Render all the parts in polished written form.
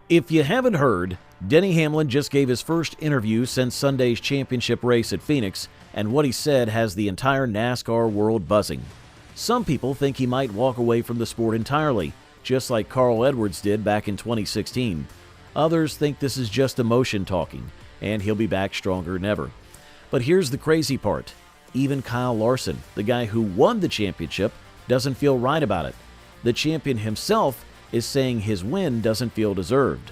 If you haven't heard, Denny Hamlin just gave his first interview since Sunday's championship race at Phoenix, and what he said has the entire NASCAR world buzzing. Some people think he might walk away from the sport entirely, just like Carl Edwards did back in 2016. Others think this is just emotion talking, and he'll be back stronger than ever. But here's the crazy part. Even Kyle Larson, the guy who won the championship, doesn't feel right about it. The champion himself is saying his win doesn't feel deserved.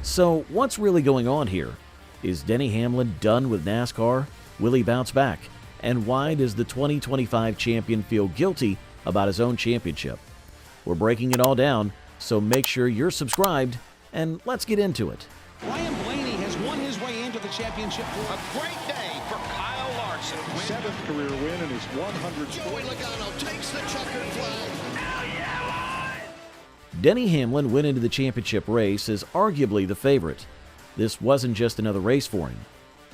So what's really going on here? Is Denny Hamlin done with NASCAR? Will he bounce back? And why does the 2025 champion feel guilty about his own championship? We're breaking it all down, so make sure you're subscribed, and let's get into it. Ryan Blaney has won his way into the championship. A great day for Kyle Larson. Seventh career win in his 100th. Joey Logano takes the checkered flag. Hell yeah, Denny Hamlin went into the championship race as arguably the favorite. This wasn't just another race for him.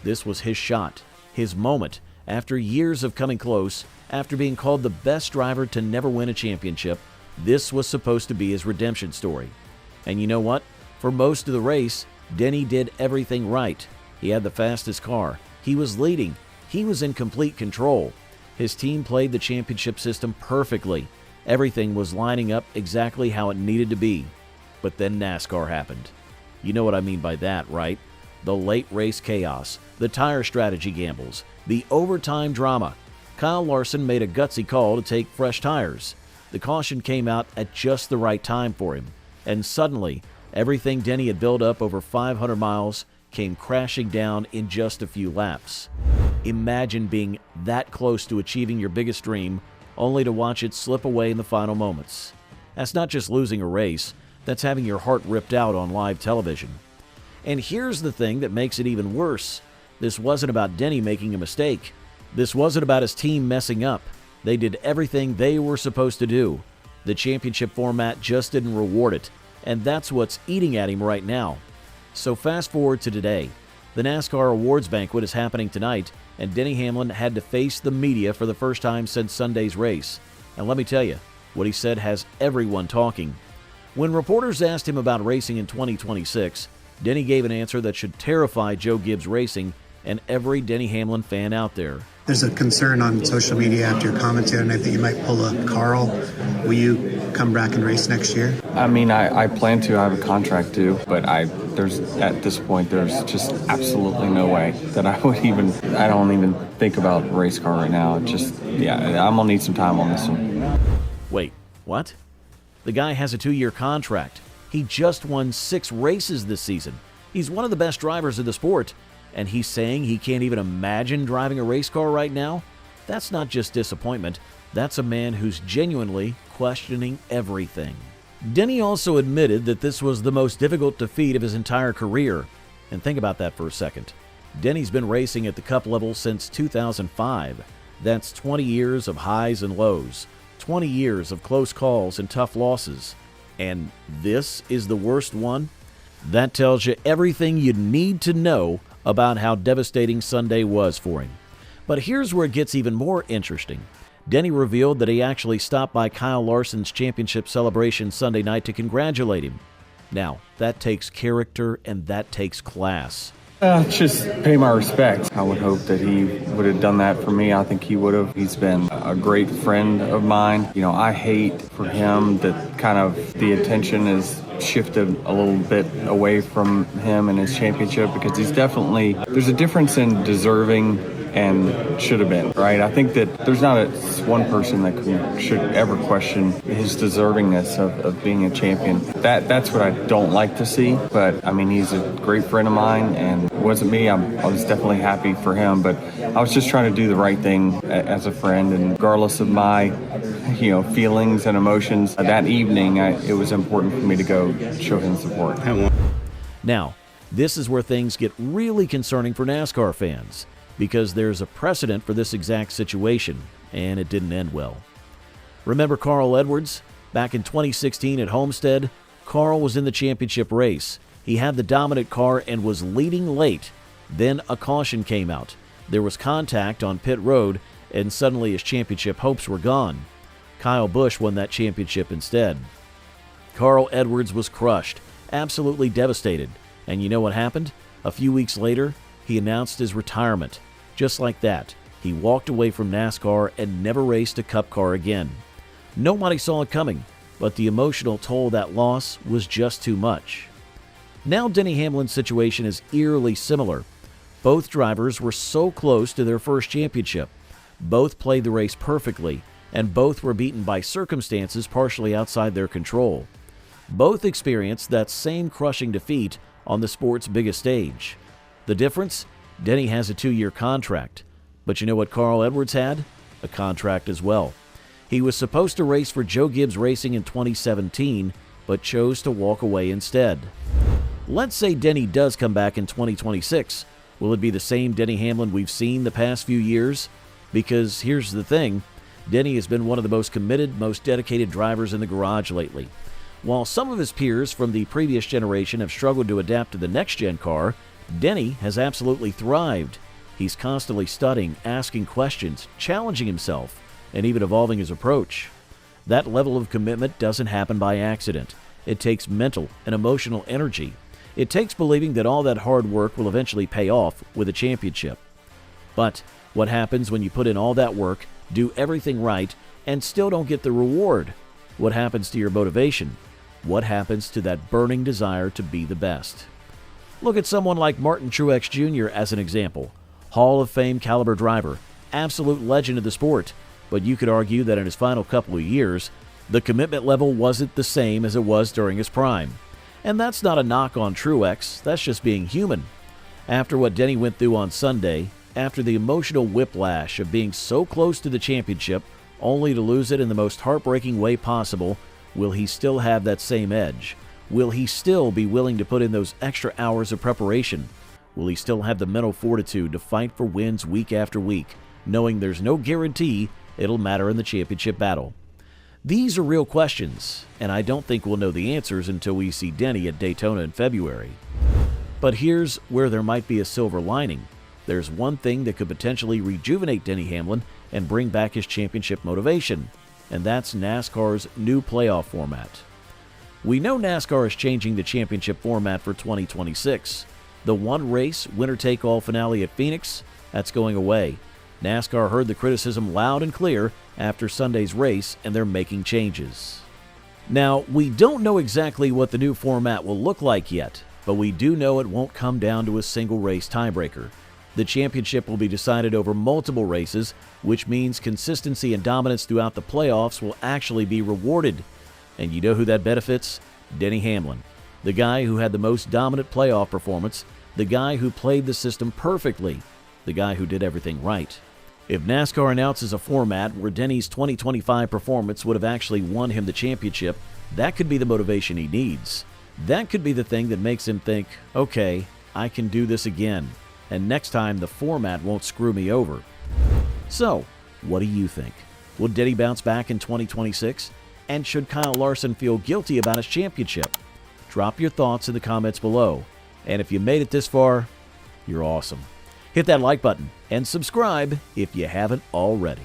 This was his shot, his moment, after years of coming close, after being called the best driver to never win a championship. This was supposed to be his redemption story. And you know what? For most of the race, Denny did everything right. He had the fastest car. He was leading. He was in complete control. His team played the championship system perfectly. Everything was lining up exactly how it needed to be. But then NASCAR happened. You know what I mean by that, right? The late race chaos, the tire strategy gambles, the overtime drama. Kyle Larson made a gutsy call to take fresh tires. The caution came out at just the right time for him. And suddenly, everything Denny had built up over 500 miles came crashing down in just a few laps. Imagine being that close to achieving your biggest dream, only to watch it slip away in the final moments. That's not just losing a race, that's having your heart ripped out on live television. And here's the thing that makes it even worse. This wasn't about Denny making a mistake. This wasn't about his team messing up. They did everything they were supposed to do. The championship format just didn't reward it, and that's what's eating at him right now. So fast forward to today. The NASCAR Awards Banquet is happening tonight, and Denny Hamlin had to face the media for the first time since Sunday's race. And let me tell you, what he said has everyone talking. When reporters asked him about racing in 2026, Denny gave an answer that should terrify Joe Gibbs Racing and every Denny Hamlin fan out there. There's a concern on social media after your commentary tonight that you might pull a Carl. Will you come back and race next year? I mean, I plan to. I have a contract due, but there's at this point there's just absolutely no way that I don't even think about race car right now. I'm gonna need some time on this one. Wait, what? The guy has a 2-year contract. He just won 6 races this season. He's one of the best drivers in the sport. And he's saying he can't even imagine driving a race car right now? That's not just disappointment. That's a man who's genuinely questioning everything. Denny also admitted that this was the most difficult defeat of his entire career. And think about that for a second. Denny's been racing at the Cup level since 2005. That's 20 years of highs and lows, 20 years of close calls and tough losses. And this is the worst one? That tells you everything you need to know about how devastating Sunday was for him. But here's where it gets even more interesting. Denny revealed that he actually stopped by Kyle Larson's championship celebration Sunday night to congratulate him. Now, that takes character and that takes class. Just pay my respects. I would hope that he would have done that for me. I think he would have. He's been a great friend of mine. You know, I hate for him that kind of the attention is shifted a little bit away from him and his championship, because there's a difference in deserving and should have been, right? I think that there's not one person that should ever question his deservingness of being a champion. That's what I don't like to see, but I mean, he's a great friend of mine, and it wasn't me. I was definitely happy for him, but I was just trying to do the right thing as a friend, and regardless of my feelings and emotions, that evening it was important for me to go show him support. Now, this is where things get really concerning for NASCAR fans, because there's a precedent for this exact situation, and it didn't end well. Remember Carl Edwards? Back in 2016 at Homestead, Carl was in the championship race. He had the dominant car and was leading late. Then a caution came out. There was contact on pit road, and suddenly his championship hopes were gone. Kyle Busch won that championship instead. Carl Edwards was crushed. absolutely devastated. And you know what happened? A few weeks later, he announced his retirement. Just like that, he walked away from NASCAR and never raced a Cup car again. Nobody saw it coming, but the emotional toll of that loss was just too much. Now Denny Hamlin's situation is eerily similar. Both drivers were so close to their first championship. Both played the race perfectly, and both were beaten by circumstances partially outside their control. Both experienced that same crushing defeat on the sport's biggest stage. The difference? Denny has a 2-year contract. But you know what Carl Edwards had? A contract as well. He was supposed to race for Joe Gibbs Racing in 2017, but chose to walk away instead. Let's say Denny does come back in 2026. Will it be the same Denny Hamlin we've seen the past few years? Because here's the thing, Denny has been one of the most committed, most dedicated drivers in the garage lately. While some of his peers from the previous generation have struggled to adapt to the next-gen car, Denny has absolutely thrived. He's constantly studying, asking questions, challenging himself, and even evolving his approach. That level of commitment doesn't happen by accident. It takes mental and emotional energy. It takes believing that all that hard work will eventually pay off with a championship. But what happens when you put in all that work, do everything right, and still don't get the reward? What happens to your motivation? What happens to that burning desire to be the best? Look at someone like Martin Truex Jr. as an example. Hall of Fame caliber driver, absolute legend of the sport, but you could argue that in his final couple of years, the commitment level wasn't the same as it was during his prime. And that's not a knock on Truex, that's just being human. After what Denny went through on Sunday, after the emotional whiplash of being so close to the championship, only to lose it in the most heartbreaking way possible, will he still have that same edge? Will he still be willing to put in those extra hours of preparation? Will he still have the mental fortitude to fight for wins week after week, knowing there's no guarantee it'll matter in the championship battle? These are real questions, and I don't think we'll know the answers until we see Denny at Daytona in February. But here's where there might be a silver lining. There's one thing that could potentially rejuvenate Denny Hamlin and bring back his championship motivation, and that's NASCAR's new playoff format. We know NASCAR is changing the championship format for 2026. The one-race, winner-take-all finale at Phoenix, that's going away. NASCAR heard the criticism loud and clear after Sunday's race, and they're making changes. Now, we don't know exactly what the new format will look like yet, but we do know it won't come down to a single race tiebreaker. The championship will be decided over multiple races, which means consistency and dominance throughout the playoffs will actually be rewarded. And you know who that benefits? Denny Hamlin. The guy who had the most dominant playoff performance, the guy who played the system perfectly, the guy who did everything right. If NASCAR announces a format where Denny's 2025 performance would have actually won him the championship, that could be the motivation he needs. That could be the thing that makes him think, okay, I can do this again, and next time the format won't screw me over. So, what do you think? Will Denny bounce back in 2026? And should Kyle Larson feel guilty about his championship? Drop your thoughts in the comments below. And if you made it this far, you're awesome. Hit that like button and subscribe if you haven't already.